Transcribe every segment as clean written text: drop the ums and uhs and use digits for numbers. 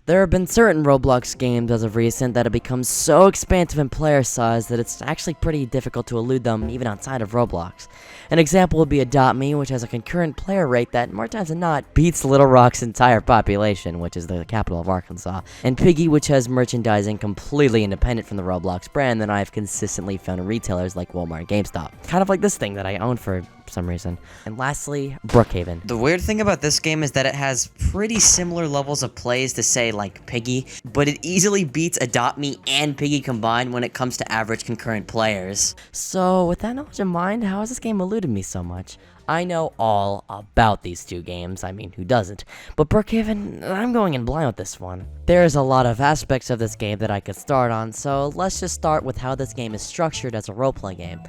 There have been certain Roblox games as of recent that have become so expansive in player size that it's actually pretty difficult to elude them even outside of Roblox. An example would be Adopt Me, which has a concurrent player rate that, more times than not, beats Little Rock's entire population, which is the capital of Arkansas, and Piggy, which has merchandising completely independent from the Roblox brand that I've consistently found in retailers like Walmart and GameStop. Kind of like this thing that I own for some reason. And lastly, Brookhaven. The weird thing about this game is that it has pretty similar levels of plays to, say, like Piggy, but it easily beats Adopt Me and Piggy combined when it comes to average concurrent players. So, with that knowledge in mind, how has this game eluded me so much? I know all about these two games, I mean, who doesn't? But Brookhaven, I'm going in blind with this one. There's a lot of aspects of this game that I could start on, so let's just start with how this game is structured as a roleplay game.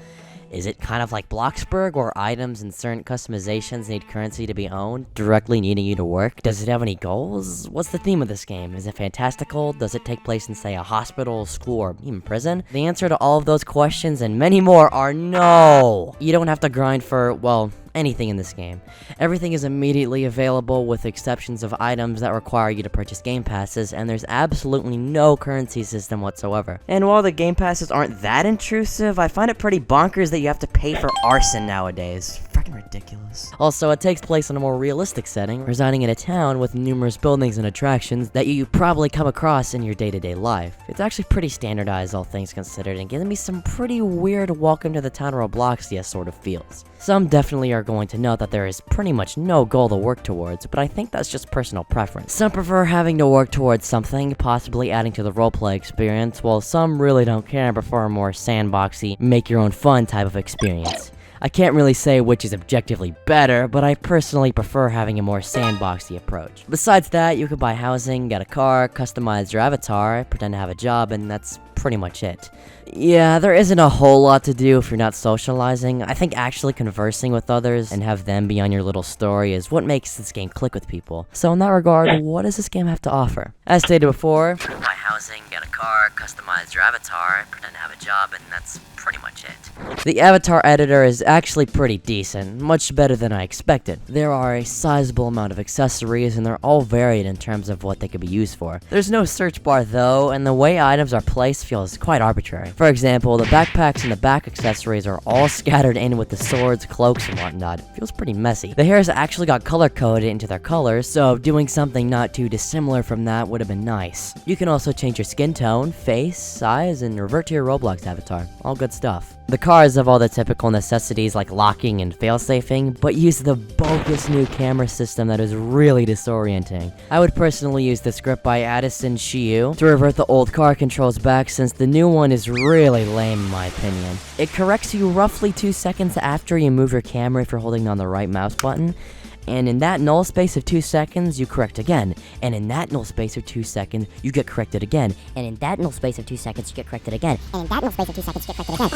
Is it kind of like Bloxburg, where items and certain customizations need currency to be owned, directly needing you to work? Does it have any goals? What's the theme of this game? Is it fantastical? Does it take place in, say, a hospital, school, or even prison? The answer to all of those questions and many more are no! You don't have to grind for, well, anything in this game. Everything is immediately available with exceptions of items that require you to purchase game passes, and there's absolutely no currency system whatsoever. And while the game passes aren't that intrusive, I find it pretty bonkers that you have to pay for arson nowadays. Freaking ridiculous. Also, it takes place in a more realistic setting, residing in a town with numerous buildings and attractions that you probably come across in your day-to-day life. It's actually pretty standardized, all things considered, and giving me some pretty weird welcome to the town Robloxia sort of feels. Some definitely are going to note that there is pretty much no goal to work towards, but I think that's just personal preference. Some prefer having to work towards something, possibly adding to the roleplay experience, while some really don't care and prefer a more sandboxy, make your own fun type of experience. I can't really say which is objectively better, but I personally prefer having a more sandboxy approach. Besides that, you can buy housing, get a car, customize your avatar, pretend to have a job, and that's pretty much it. Yeah, there isn't a whole lot to do if you're not socializing. I think actually conversing with others and have them be on your little story is what makes this game click with people. So in that regard, what does this game have to offer? As stated before, buy housing, get a car, customize your avatar, pretend to have a job, and that's pretty much it. The avatar editor is actually pretty decent, much better than I expected. There are a sizable amount of accessories and they're all varied in terms of what they could be used for. There's no search bar though, and the way items are placed feels quite arbitrary. For example, the backpacks and the back accessories are all scattered in with the swords, cloaks, and whatnot. It feels pretty messy. The hairs actually got color-coded into their colors, so doing something not too dissimilar from that would have been nice. You can also change your skin tone, face, size, and revert to your Roblox avatar. All good stuff. The cars have all the typical necessities like locking and failsafing, but use the bogus new camera system that is really disorienting. I would personally use the script by Addison Shiu to revert the old car controls back, since the new one is really lame in my opinion. It corrects you roughly 2 seconds after you move your camera if you're holding down the right mouse button. And in that null space of 2 seconds, you correct again. And in that null space of 2 seconds, you get corrected again. And in that null space of 2 seconds, you get corrected again. And in that null space of 2 seconds, you get corrected again.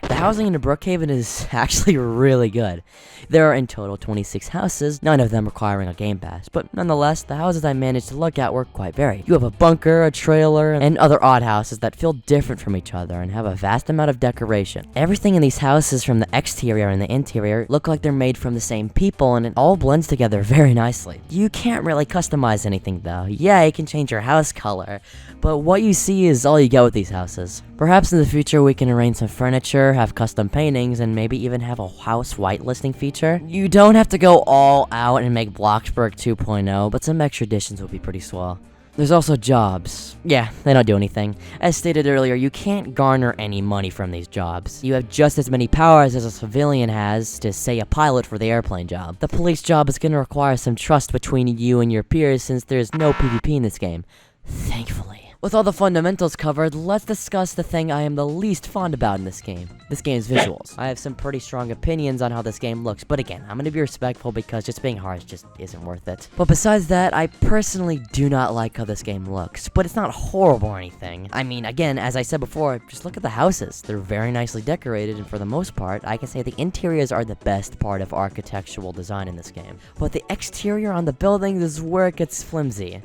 The housing in Brookhaven is actually really good. There are in total 26 houses, none of them requiring a game pass, but nonetheless, the houses I managed to look at were quite varied. You have a bunker, a trailer, and other odd houses that feel different from each other and have a vast amount of decoration. Everything in these houses, from the exterior and the interior, look like they're made from the same people, and it all blends together very nicely. You can't really customize anything though. Yeah, you can change your house color, but what you see is all you get with these houses. Perhaps in the future we can arrange some furniture, have custom paintings, and maybe even have a house whitelisting feature. You don't have to go all out and make Bloxburg 2.0, but some extra additions would be pretty swell. There's also jobs. Yeah, they don't do anything. As stated earlier, you can't garner any money from these jobs. You have just as many powers as a civilian has to, say, a pilot for the airplane job. The police job is going to require some trust between you and your peers, since there's no PvP in this game. Thankfully. With all the fundamentals covered, let's discuss the thing I am the least fond about in this game. This game's visuals. I have some pretty strong opinions on how this game looks, but again, I'm gonna be respectful because just being harsh just isn't worth it. But besides that, I personally do not like how this game looks, but it's not horrible or anything. I mean, again, as I said before, just look at the houses. They're very nicely decorated, and for the most part, I can say the interiors are the best part of architectural design in this game. But the exterior on the buildings is where it gets flimsy.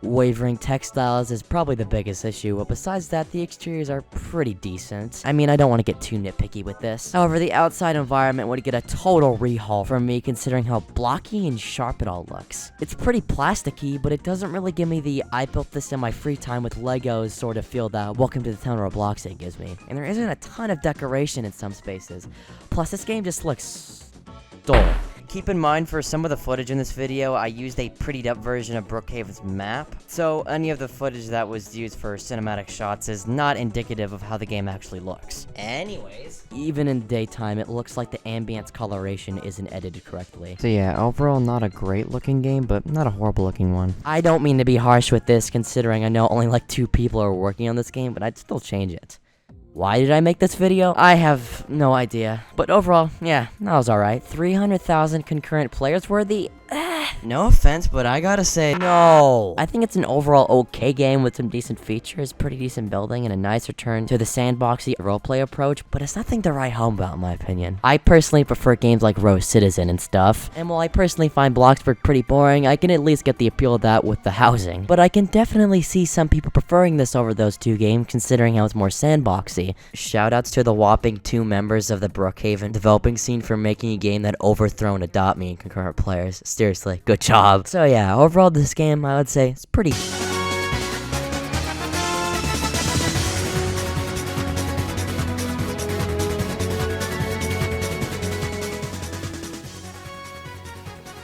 wavering textiles is probably the biggest issue, but besides that, the exteriors are pretty decent. I mean, I don't want to get too nitpicky with this. However, the outside environment would get a total rehaul from me considering how blocky and sharp it all looks. It's pretty plasticky, but it doesn't really give me the I built this in my free time with Legos sort of feel that Welcome to the Town Roblox it gives me. And there isn't a ton of decoration in some spaces. Plus, this game just looks dull. Keep in mind, for some of the footage in this video, I used a prettied up version of Brookhaven's map, so any of the footage that was used for cinematic shots is not indicative of how the game actually looks. Anyways, even in daytime, it looks like the ambience coloration isn't edited correctly. So yeah, overall not a great looking game, but not a horrible looking one. I don't mean to be harsh with this, considering I know only like 2 people are working on this game, but I'd still change it. Why did I make this video? I have no idea. But overall, yeah, that was alright. 300,000 concurrent players worthy? No offense, but I gotta say, no. I think it's an overall okay game with some decent features, pretty decent building, and a nice return to the sandboxy roleplay approach, but it's nothing to write home about in my opinion. I personally prefer games like Rose Citizen and stuff, and while I personally find Bloxburg pretty boring, I can at least get the appeal of that with the housing. But I can definitely see some people preferring this over those 2 games, considering how it's more sandboxy. Shoutouts to the whopping 2 members of the Brookhaven developing scene for making a game that overthrown Adopt Me and concurrent players. Seriously, good job. So yeah, overall this game, I would say, it's pretty...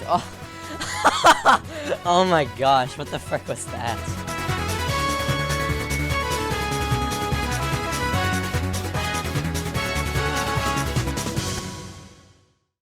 Oh. Oh my gosh, what the frick was that?